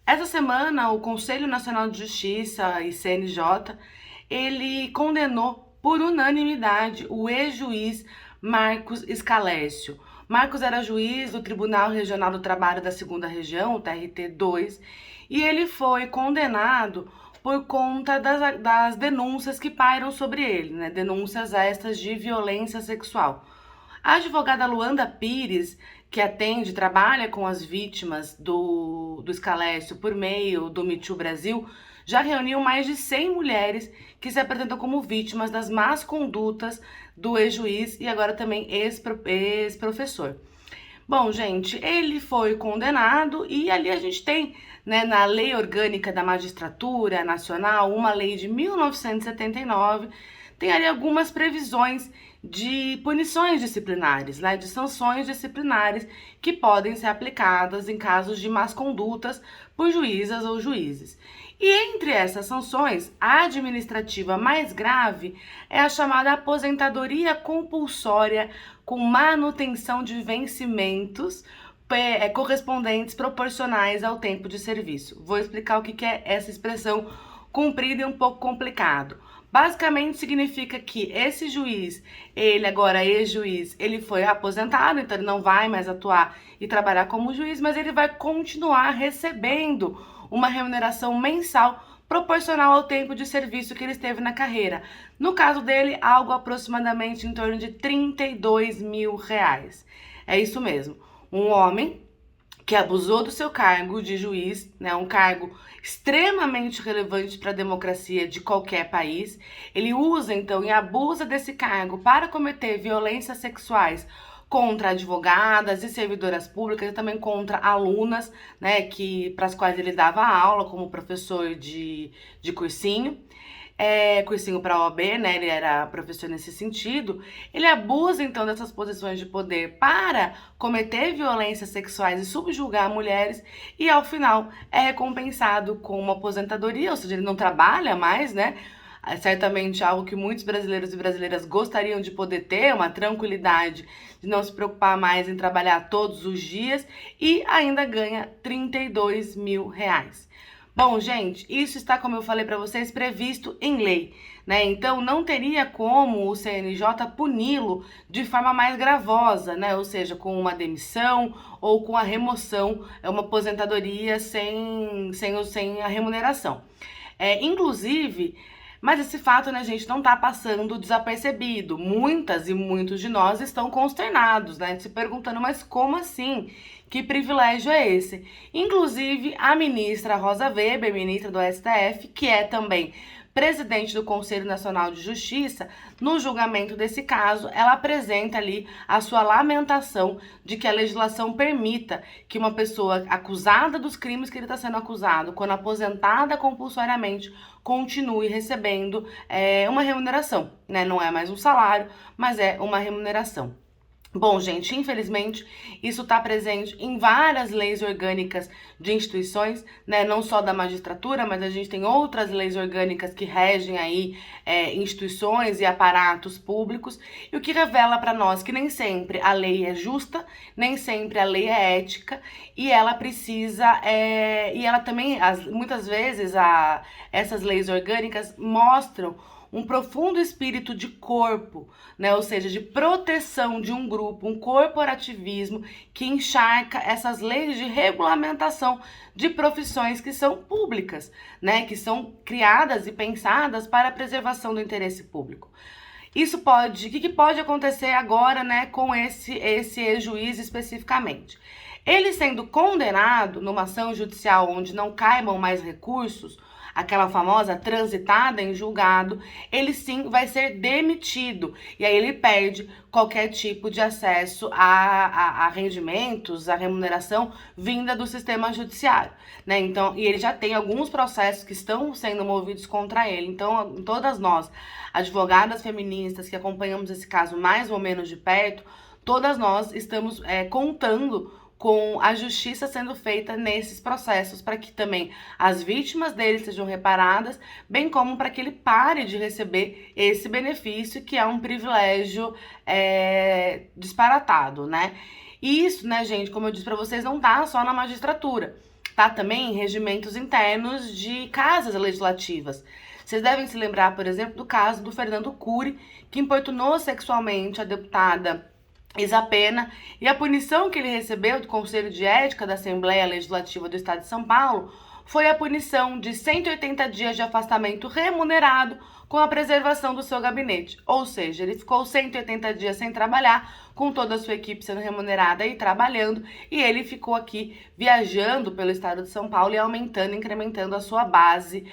Essa semana, o Conselho Nacional de Justiça e CNJ, ele condenou por unanimidade o ex-juiz Marcos Scalésio. Marcos era juiz do Tribunal Regional do Trabalho da Segunda Região, o TRT2, e ele foi condenado por conta das denúncias que pairam sobre ele, né? Denúncias estas de violência sexual. A advogada Luanda Pires, que atende, trabalha com as vítimas do Scalésio por meio do Me Too Brasil, já reuniu mais de 100 mulheres que se apresentam como vítimas das más condutas do ex-juiz e agora também ex-professor. Bom, gente, ele foi condenado e ali a gente tem, né, na Lei Orgânica da Magistratura Nacional, uma lei de 1979, tem ali algumas previsões de punições disciplinares, né, de sanções disciplinares que podem ser aplicadas em casos de más condutas por juízas ou juízes. E entre essas sanções, a administrativa mais grave é a chamada aposentadoria compulsória com manutenção de vencimentos correspondentes proporcionais ao tempo de serviço. Vou explicar o que é essa expressão comprida e um pouco complicado. Basicamente significa que esse juiz, ele agora ex-juiz, ele foi aposentado, então ele não vai mais atuar e trabalhar como juiz, mas ele vai continuar recebendo uma remuneração mensal proporcional ao tempo de serviço que ele esteve na carreira. No caso dele, algo aproximadamente em torno de R$ 32.000. É isso mesmo. Um homem que abusou do seu cargo de juiz, né, um cargo extremamente relevante para a democracia de qualquer país. Ele usa, então, e abusa desse cargo para cometer violências sexuais contra advogadas e servidoras públicas e também contra alunas, né, para as quais ele dava aula como professor de cursinho. Cursinho para OAB, né? Ele era professor nesse sentido. Ele abusa então dessas posições de poder para cometer violências sexuais e subjugar mulheres e ao final é recompensado com uma aposentadoria, ou seja, ele não trabalha mais, né? É certamente algo que muitos brasileiros e brasileiras gostariam de poder ter, uma tranquilidade de não se preocupar mais em trabalhar todos os dias e ainda ganha R$ 32.000. Bom, gente, isso está, como eu falei para vocês, previsto em lei, né? Então não teria como o CNJ puni-lo de forma mais gravosa, né? Ou seja, com uma demissão ou com a remoção, uma aposentadoria sem a remuneração. Inclusive, mas esse fato, né, gente, não tá passando desapercebido. Muitas e muitos de nós estão consternados, né, se perguntando, mas como assim? Que privilégio é esse? Inclusive, a ministra Rosa Weber, ministra do STF, que é também presidente do Conselho Nacional de Justiça, no julgamento desse caso, ela apresenta ali a sua lamentação de que a legislação permita que uma pessoa acusada dos crimes que ele está sendo acusado, quando aposentada compulsoriamente, continue recebendo uma remuneração, né? Não é mais um salário, mas é uma remuneração. Bom, gente, infelizmente, isso está presente em várias leis orgânicas de instituições, né? Não só da magistratura, mas a gente tem outras leis orgânicas que regem aí instituições e aparatos públicos, e o que revela para nós que nem sempre a lei é justa, nem sempre a lei é ética, e ela precisa, e ela também, muitas vezes, essas leis orgânicas mostram um profundo espírito de corpo, né? Ou seja, de proteção de um grupo, um corporativismo que encharca essas leis de regulamentação de profissões que são públicas, né? Que são criadas e pensadas para a preservação do interesse público. Isso pode, o que pode acontecer agora, né, com esse ex-juiz especificamente? Ele sendo condenado numa ação judicial onde não caibam mais recursos, aquela famosa transitada em julgado, ele sim vai ser demitido. E aí ele perde qualquer tipo de acesso a rendimentos, a remuneração vinda do sistema judiciário, né? Então, e ele já tem alguns processos que estão sendo movidos contra ele. Então, todas nós, advogadas feministas que acompanhamos esse caso mais ou menos de perto, todas nós estamos contando com a justiça sendo feita nesses processos para que também as vítimas dele sejam reparadas, bem como para que ele pare de receber esse benefício que é um privilégio disparatado, né? E isso, né, gente, como eu disse para vocês, não tá só na magistratura. está também em regimentos internos de casas legislativas. Vocês devem se lembrar, por exemplo, do caso do Fernando Cury, que importunou sexualmente a deputada Isa Pena, e a punição que ele recebeu do Conselho de Ética da Assembleia Legislativa do Estado de São Paulo foi a punição de 180 dias de afastamento remunerado com a preservação do seu gabinete. Ou seja, ele ficou 180 dias sem trabalhar, com toda a sua equipe sendo remunerada e trabalhando, e ele ficou aqui viajando pelo estado de São Paulo e aumentando, incrementando a sua base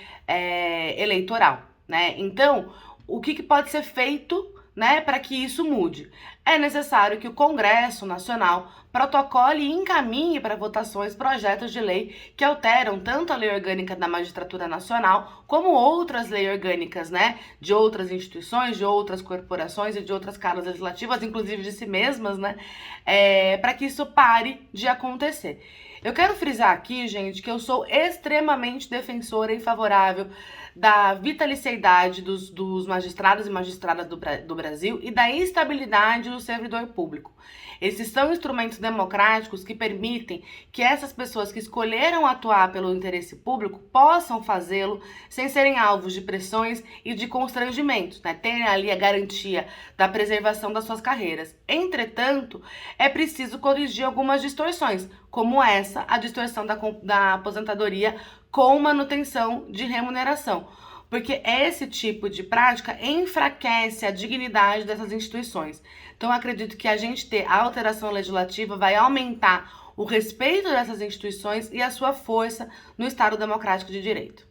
eleitoral, né? Então, o que pode ser feito, né, para que isso mude? É necessário que o Congresso Nacional protocole e encaminhe para votações projetos de lei que alteram tanto a Lei Orgânica da Magistratura Nacional como outras leis orgânicas, né, de outras instituições, de outras corporações e de outras casas legislativas, inclusive de si mesmas, né, para que isso pare de acontecer. Eu quero frisar aqui, gente, que eu sou extremamente defensora e favorável da vitaliciedade dos magistrados e magistradas do Brasil e da estabilidade do servidor público. Esses são instrumentos democráticos que permitem que essas pessoas que escolheram atuar pelo interesse público possam fazê-lo sem serem alvos de pressões e de constrangimentos, né? Terem ali a garantia da preservação das suas carreiras. Entretanto, é preciso corrigir algumas distorções, como essa, a distorção da aposentadoria com manutenção de remuneração, porque esse tipo de prática enfraquece a dignidade dessas instituições. Então, eu acredito que a gente ter a alteração legislativa vai aumentar o respeito dessas instituições e a sua força no Estado democrático de direito.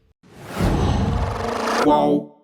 Qual?